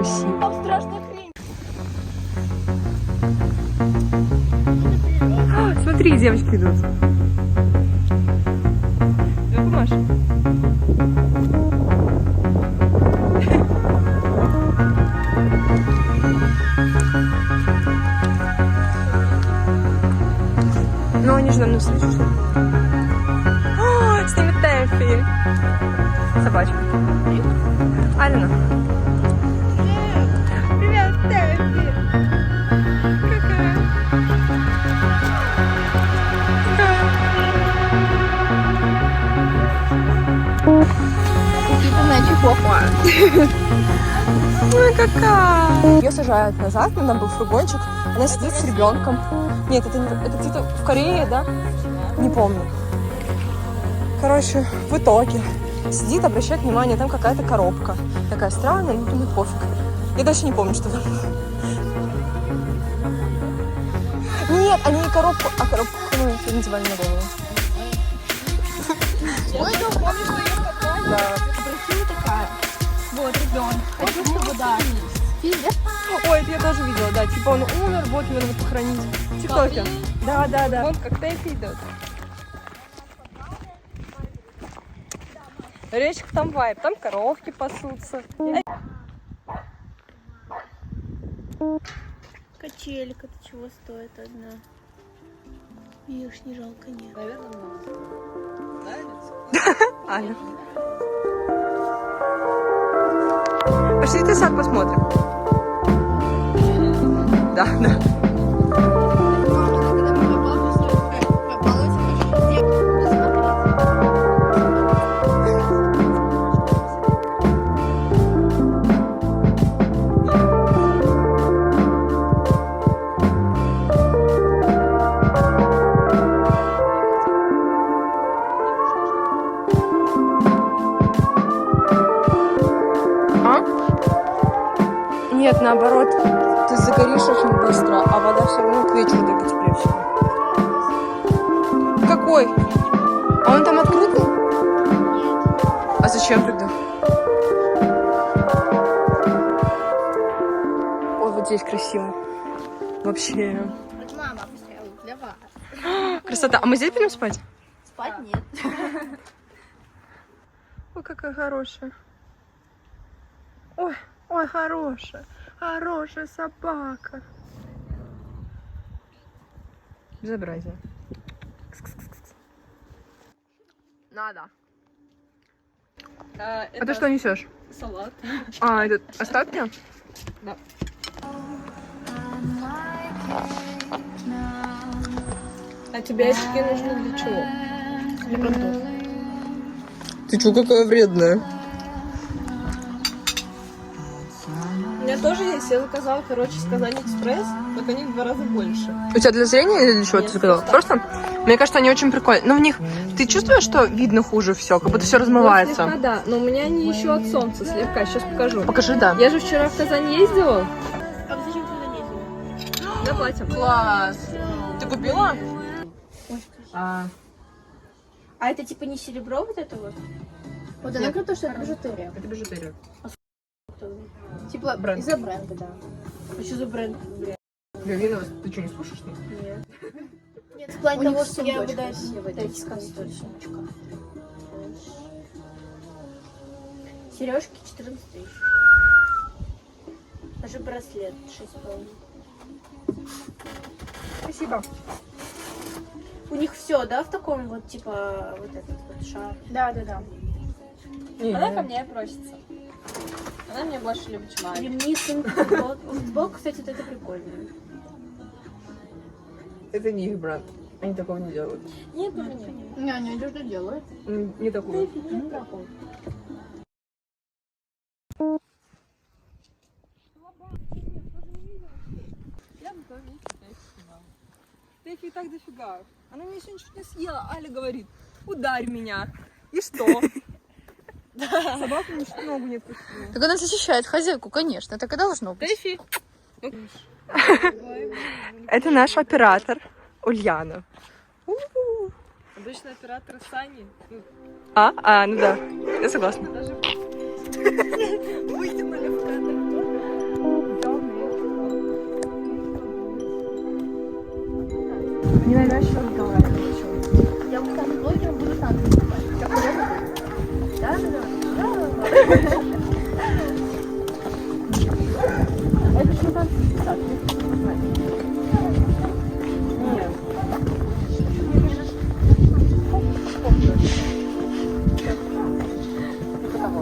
красиво. Там страшная хрень. Смотри, девочки идут. Давай помашь. Ну, они же нам навстречу шли. О, с ними Тэфи. Собачка. Алина. Привет, Тэфи. Какая? Упитанная чихуахуа. Ой, какая! Ее сажают назад, нам был фургончик, она сидит с ребенком. Нет, это где-то в Корее, да? Не помню. Короче, в итоге сидит, обращает внимание, там какая-то коробка. Такая странная, ну думаю, пофиг. Я дальше не помню, что там. Нет, они не коробку, а коробку, ну, надевали на голову. Ой, ну помнишь, что я такая? Да. Красивая такая. Вот, ребенок. Хочу, чтобы, да. Пиздец. Ой, это я тоже видела, да. Типа он умер, вот его надо похоронить. В ТикТоке. Да, да, да. Вон как Тэфи идет. Речка там вайб, там коровки пасутся. Качелька-то чего стоит одна? Ее ж не жалко, нет. Наверное, нравится. Аня. Пошли сад посмотрим. Да, да. Нет, наоборот, ты загоришь очень быстро, а вода все равно к вечеру только теплее всего. Какой? А он там открытый? Нет. А зачем тогда? Ой, вот здесь красиво. Вообще. Вот мама поставила для вас. Красота. А мы здесь будем спать? Спать нет. Ой, какая хорошая. Ой, ой, хорошая. Хорошая собака. Безобразие. Кс-кс-кс-кс. Надо. А ты что несешь? Салат. А, это остатки? Да. А тебе очки нужны для чего? Для понтов. Ты чё, какая вредная? У меня тоже есть. Я заказала, короче, сказать экспресс, только они в 2 раза больше. У тебя для зрения или для чего ты заказала? Просто? Мне кажется, они очень прикольные. Но в них... Ты чувствуешь, что видно хуже все? Как будто все размывается? Ну, слегка, да. Но у меня они еще от солнца слегка. Сейчас покажу. Покажи, да. Я же вчера в Казань ездила. А вы зачем туда ездили? Да, платим. Класс. Ты купила? А это типа не серебро вот это вот? Вот она говорит, что это бижутерия. Это бижутерия. Типа Бренд. из-за бренда, да. А что за бренд? Галина, ты что, не слушаешь? Нет. Нет, в плане того, что я выдаю сумочка. Сережки 14 тысяч. Даже браслет 6,5. Спасибо. У них все, да, в таком вот, типа, вот этот вот шар? Да, да, да. Она Она ко мне просится. Она мне больше любит, чем Аня. Ремни, сумка, футболка, кстати, вот это прикольно. Это не их бренд. Они такого не делают. Нет, тоже нет. Не, они что делают? Не такого. Я бы тоже не снимала. Тэфи и так дофига. Она мне еще ничего не съела. Аля говорит, ударь меня. И что? Собаку ничего ногу не отпустила. Так она защищает хозяйку, конечно, так и должно быть. Тэфи. Это наш оператор Ульяна. Обычно операторы Сани. Ну да, я согласна. Даже вытянули в кадр. Ненавязчиво разговаривать. Я буду там блогером, буду танцы снимать. Как да? Да. Это же не танцы, так, нет. Типа того.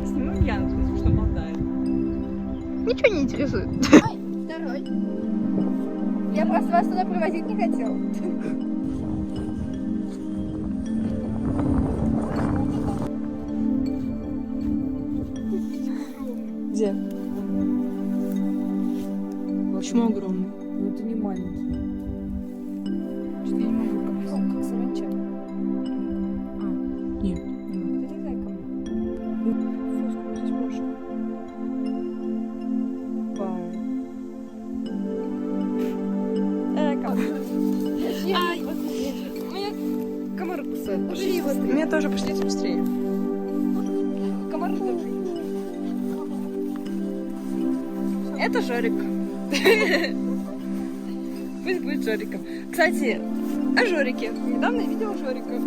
Снимем Янку, что болтает. Ничего не интересует. Второй. Я просто вас туда проводить не хотела. Где? Почему огромный? Ну это не маленький. Что я не могу показать. Как саранча. Нет. Подвигай ко мне. Фу, здесь больше. Меня комары кусают. Пошли быстрее. Меня тоже, пошлите быстрее. Комары ждут. Это Жорик. Пусть будет Жориком. Кстати, о Жорике. Недавно я видела Жорика.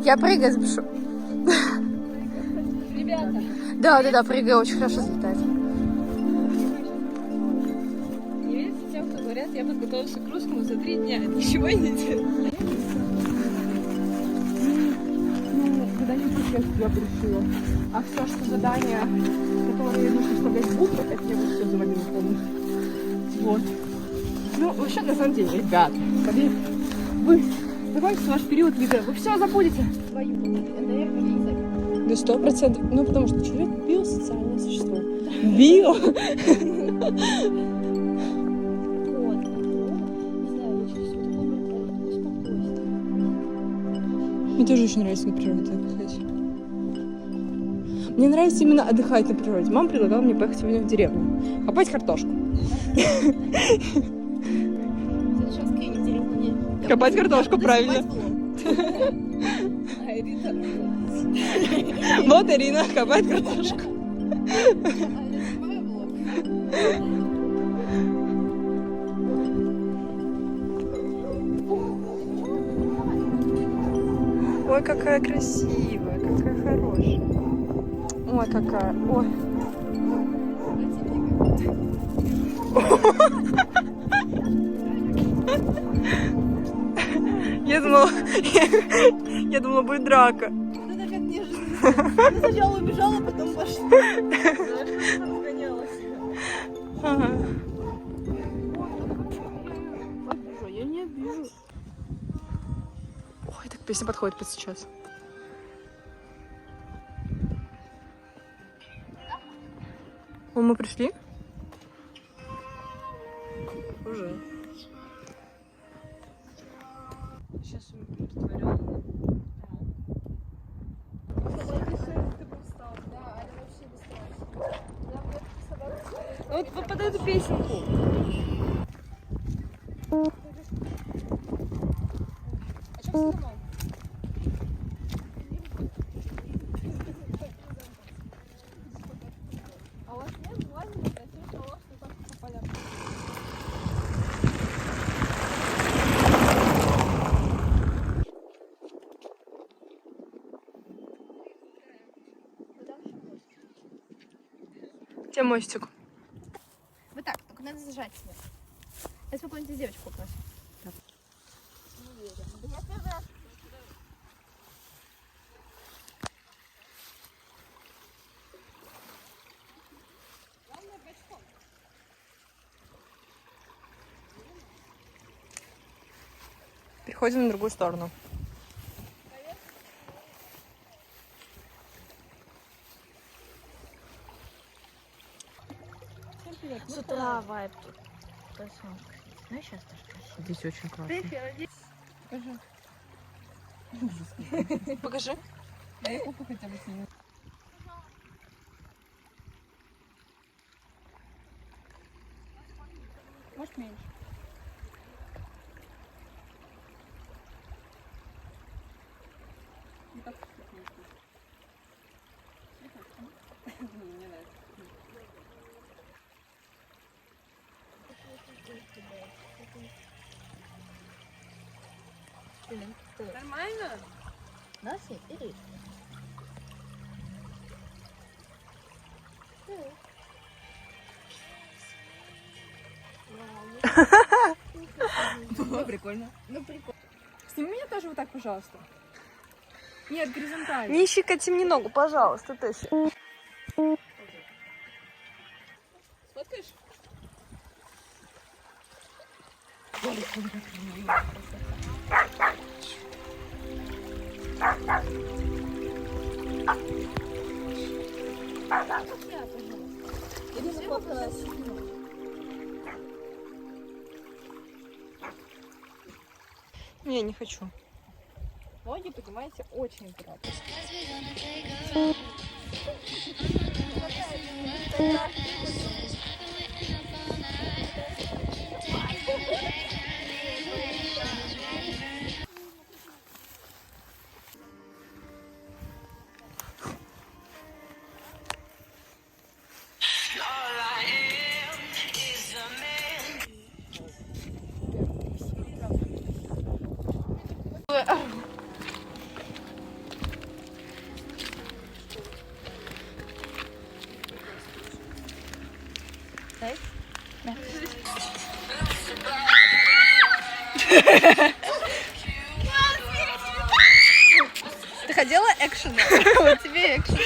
Я прыгаю сбешу. Ребята. Да, прыгаю, очень хорошо взлетать. Не верите тем, кто говорят, я подготовился к русскому за 3 дня. Ничего не делаю. Ну, когда-нибудь я себя решила. А все, что задания, которые нужно вставлять буквы, это я вот все заводила полностью. Вот. Ну, вообще, на самом деле, ребят, вы закончится ваш период ЕГЭ, вы все забудете. Твою, наверное, я не знаю. Да 100%. Ну, потому что человек биосоциальное существо. Био? Вот. Не знаю, я чувствую такое спокойствие. Мне тоже очень нравится на природе отдыхать. Мне нравится именно отдыхать на природе. Мама предлагала мне поехать сегодня в деревню. Копать картошку. Сейчас Кенни в деревне не... Копать картошку, правильно. А Ирина, Вот Ирина копает картошку. Ой, какая красивая, какая хорошая. Ой, какая. Ой. Я думала, будет драка. Это как неожиданно. Она сначала убежала, потом пошла. Ага. Я не обижу. Ой, так песня подходит под сейчас. О, мы пришли? Уже. сейчас у меня растворённо. Вот под эту песенку. А что сломал? А у вас нет желания носить того, что так по полям? Где мостик? Вот так, только надо зажать себя. Сейчас попробуйте девочку попросить. переходим на другую сторону. С утра вайп тут. Ну, сейчас тоже красиво. Здесь очень классно. Покажи. Дай купу хотя бы сними. Может, меньше. Не так вкусно. Мне нравится. Нормально? Nasıl? İyi. Было прикольно. Ну, прикольно. Сними меня тоже вот так, пожалуйста. Нет, горизонтально. Не щекоти мне ногу, пожалуйста, Тесси. Сфоткаешь? Не, не хочу. Ноги поднимайте очень аккуратно. Ты хотела экшена? Вот тебе экшен.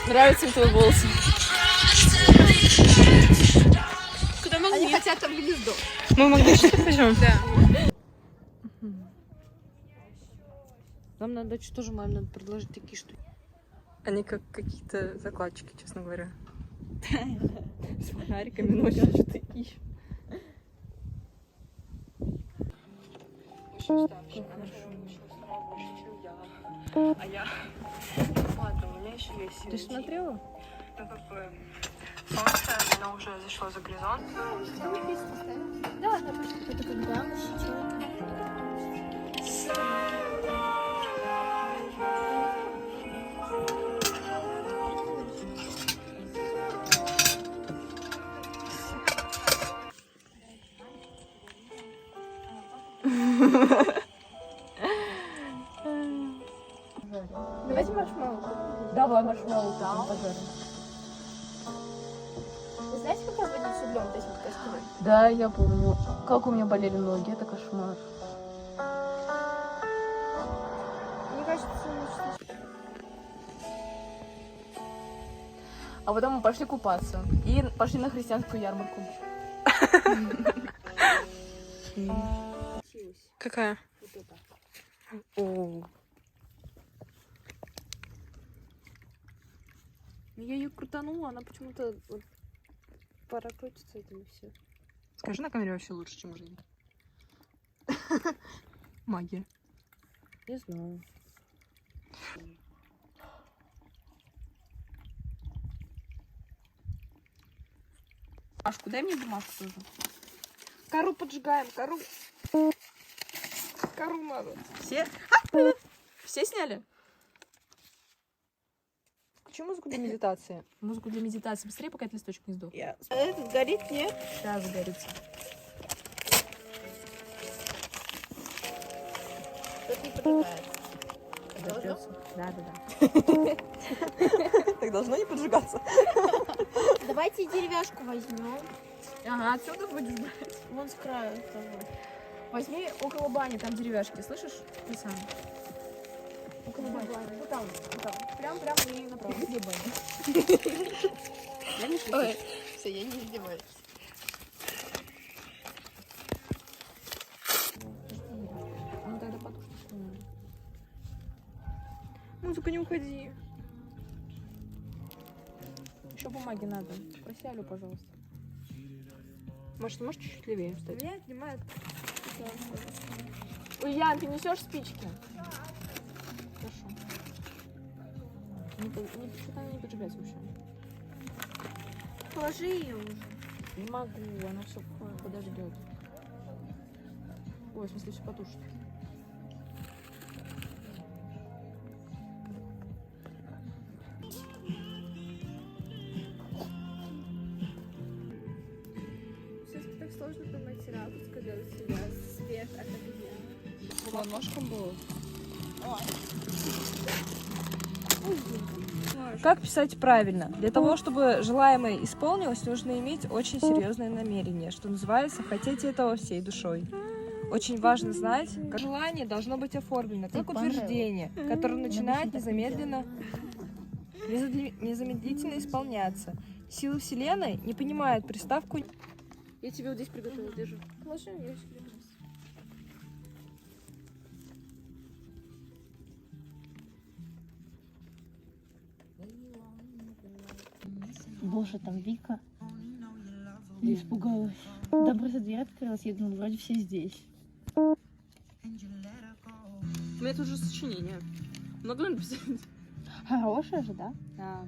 Нравится мне твой голос. Куда мы Они хотят там гнездо. Мы в магнитик пойдем? Да. Нам надо тоже маме надо предложить такие штуки. Они как какие-то закладчики, честно говоря. С фонариками ночью что-то ищут. Очень уставшая. А я... Ладно, у меня еще есть... Ты смотрела? Ну, как бы... Солнце, оно уже зашло за горизонт. Да, это когда мы сейчас. Давайте маршмеллоу. Давай маршмеллоу пожарим. Вы знаете, как я буду с углем вот этим костюмом? Да, я помню. Как у меня болели ноги, это кошмар. Мне кажется, что... А потом мы пошли купаться. И пошли на христианскую ярмарку. Какая? Вот это. О, Я ее крутанула, она почему-то вот пора крутится этим и все. скажи на камере вообще лучше, чем в жизни. Магия. Не знаю. Машку, дай мне бумажку тоже. Кору поджигаем, кору. Кору надо. Все? Все сняли? Включи музыку для медитации. Музыку для медитации. Быстрее, пока этот листочек не сдох. Этот горит, нет? Да, загорится. Тут не поджигается. Подождется. Да. Так должно не поджигаться. Давайте деревяшку возьмем. Ага, отсюда будешь брать. Вон с краю того. Возьми около бани, там деревяшки, слышишь? Ты сам. Около бани. Вот там, вот там. Прям и направо. Где баня? Я не шучу. Ой, Все, я не издеваюсь. Ну тогда подушку снимем. Ну, только не уходи. Еще бумаги надо. Проси Алю, пожалуйста. Может, можешь чуть-чуть левее встать? Меня отнимают. Ой, Ян, ты несешь спички? Хорошо. Что-то она не поджигается вообще. Положи ее уже. Не могу, она все подождет. Ой, в смысле, все потушит. Все-таки так сложно поймать ракурс, когда у тебя свет от огня. По ножкам было. Как писать правильно? Для того, чтобы желаемое исполнилось, нужно иметь очень серьезное намерение, что называется, хотеть этого всей душой. Очень важно знать, как желание должно быть оформлено как утверждение, которое начинает незамедлительно исполняться. Силы Вселенной не понимают приставку. Я тебе вот здесь приготовила, держу. Положи, я еще вернусь. Боже, там Вика. Я испугалась. Да, просто дверь открылась, я думала, вроде все здесь. У меня тут же сочинение. Много написать? Хорошая же, да? Да.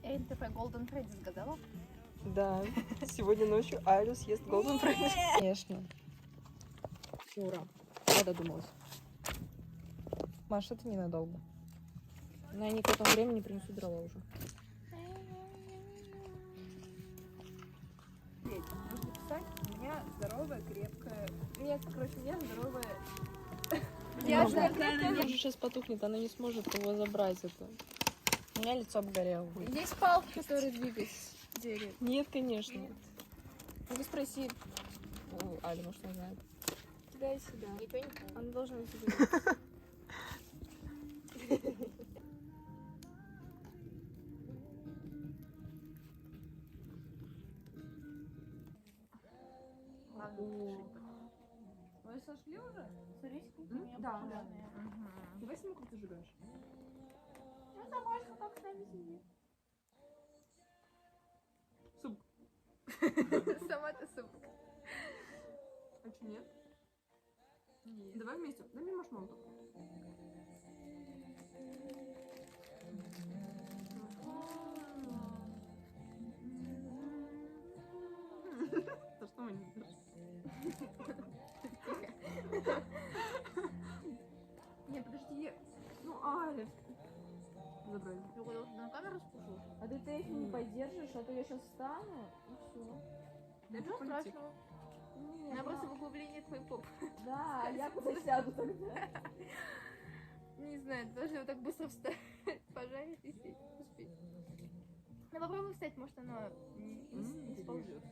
Эрин, ты про Golden Freddy сказала? Да, сегодня ночью Айлю съест Golden Freddy. Конечно. Ура. Я додумалась. Маша, это ненадолго. Но они к этому времени принесут дрова уже. Нужно писать, у меня здоровая, крепкая... Нет, короче, у меня здоровая... Я же Она уже сейчас потухнет, она не сможет его забрать это. У меня лицо обгорело. Есть палки, которые двигать дерево. Нет, конечно. Могу спросить. У Али, может, она знает. Дай сюда. Она должна быть сюда. Вы сожгли уже? Смотрите, Да. Давай сниму, как ты сжигаешь. Ну, Тамашка, как с нами сидит. Суп. Сама ты суп. А что, нет? Давай вместе. Дай мне маршмеллоу только. Да что мы не Не, подожди. Ну, Аля. Забрали. Я должна на камеру спушу. А ты Тэфи не поддержишь, а то я сейчас встану и все. Ничего страшного. Она просто в углублении твой поп. Да, а я куда сяду тогда? Не знаю, ты должна вот так быстро встать, пожарить и сесть. Успеть. Ну попробуй встать, может оно не сползет.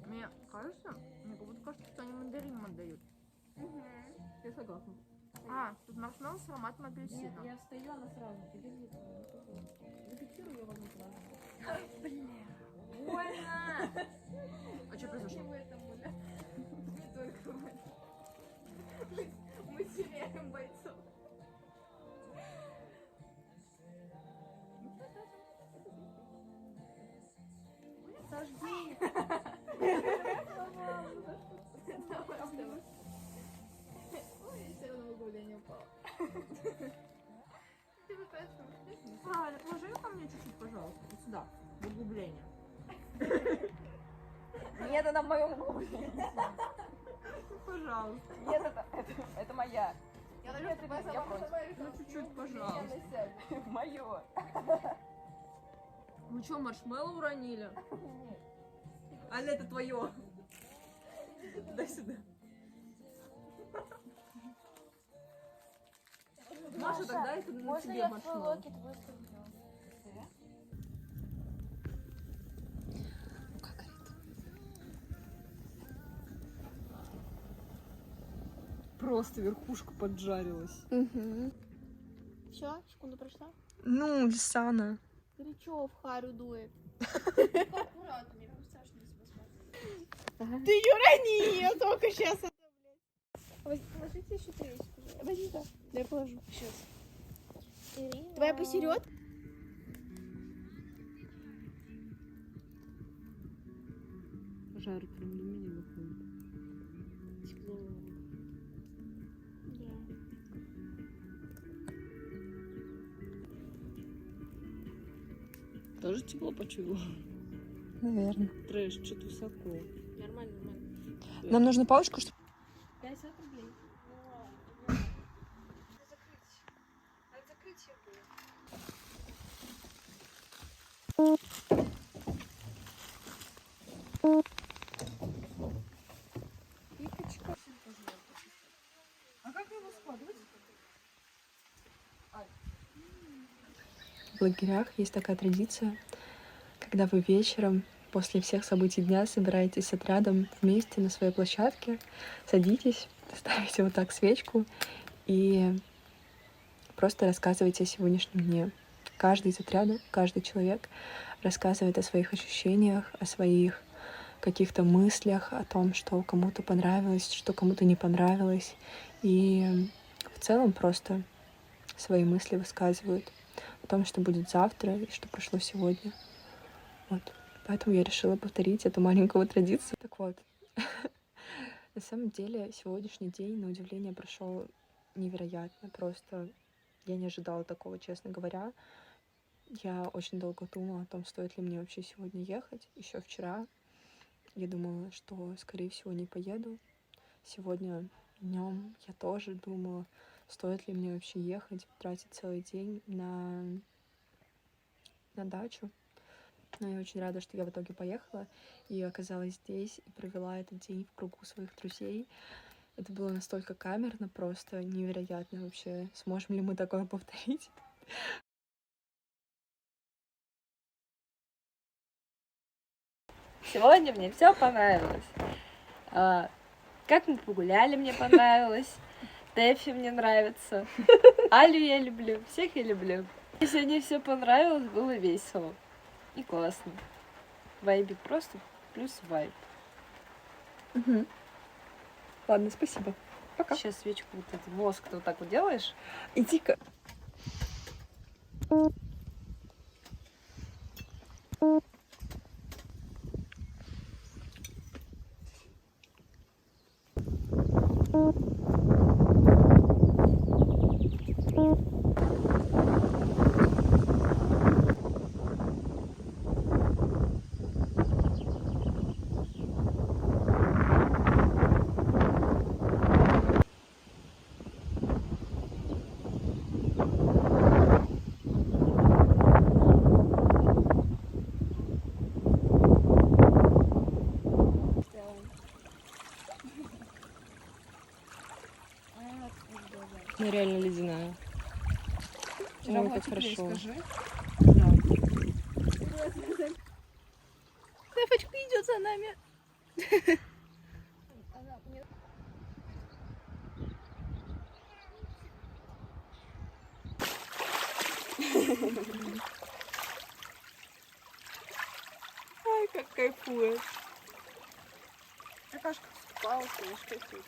Мне кажется, мне как будто кажется, что они мандарином отдают. Я согласна. А, тут маршмеллоу с ароматом апельсина. Я встаю, она сразу. Зафиксирую, я возьму сразу. Больно! А что произошло? Не только мы теряем бойцов. Сожги. Ой, все равно в углубление упала. Ты выпрашиваешь. Аля, положи ко мне чуть-чуть, пожалуйста. Вот сюда, в углубление. Нет, она в моем углублении. Пожалуйста. Нет, это моя. Я надеюсь, ты я против. Ну, чуть-чуть, пожалуйста. Мое. Вы что, маршмеллоу уронили? Аля, это твое. Дай сюда. Маша, тогда это на тебе маршмеллоу. просто верхушка поджарилась. Все, секунду прошла. Ну, Лисана. Горячо в харю дует. Аккуратно, мне прям страшно на себя смотреть. Ты ее рони, я только сейчас. Положите еще третью, пожалуйста. Возьми, да. Да я положу. Сейчас. Ирина. Твоя посеред? Жар прям на меня выходит. Тепло. Тоже тепло почуяла? Наверное. Трэш, что-то высоко. Нормально, нормально. Нам нужно палочку, чтобы... 50 рублей. В лагерях есть такая традиция, когда вы вечером после всех событий дня собираетесь с отрядом вместе на своей площадке, садитесь, ставите вот так свечку и просто рассказываете о сегодняшнем дне. Каждый из отряда, каждый человек рассказывает о своих ощущениях, о своих каких-то мыслях, о том, что кому-то понравилось, что кому-то не понравилось. И в целом просто свои мысли высказывают о том, что будет завтра и что прошло сегодня. Вот. Поэтому я решила повторить эту маленькую традицию. Так вот, на самом деле сегодняшний день, на удивление, прошел невероятно. Просто я не ожидала такого, честно говоря. Я очень долго думала о том, стоит ли мне вообще сегодня ехать. Еще вчера я думала, что, скорее всего, не поеду. Сегодня днем я тоже думала, стоит ли мне вообще ехать, тратить целый день на дачу. Но я очень рада, что я в итоге поехала и оказалась здесь и провела этот день в кругу своих друзей. Это было настолько камерно, просто невероятно вообще. Сможем ли мы такое повторить? Сегодня мне все понравилось. Как мы погуляли, мне понравилось. Тэфи мне нравится. Алю я люблю. Всех я люблю. Мне сегодня все понравилось, было весело. И классно. Вайбик просто плюс вайб. Ладно, спасибо. Пока. Сейчас свечку вот этот воск ты вот так вот делаешь. Иди-ка. Она реально ледяная. Ой, как хорошо. Тэфочка идет за нами. Ай, как кайфует. Какашка вступала, конечно, кайфует.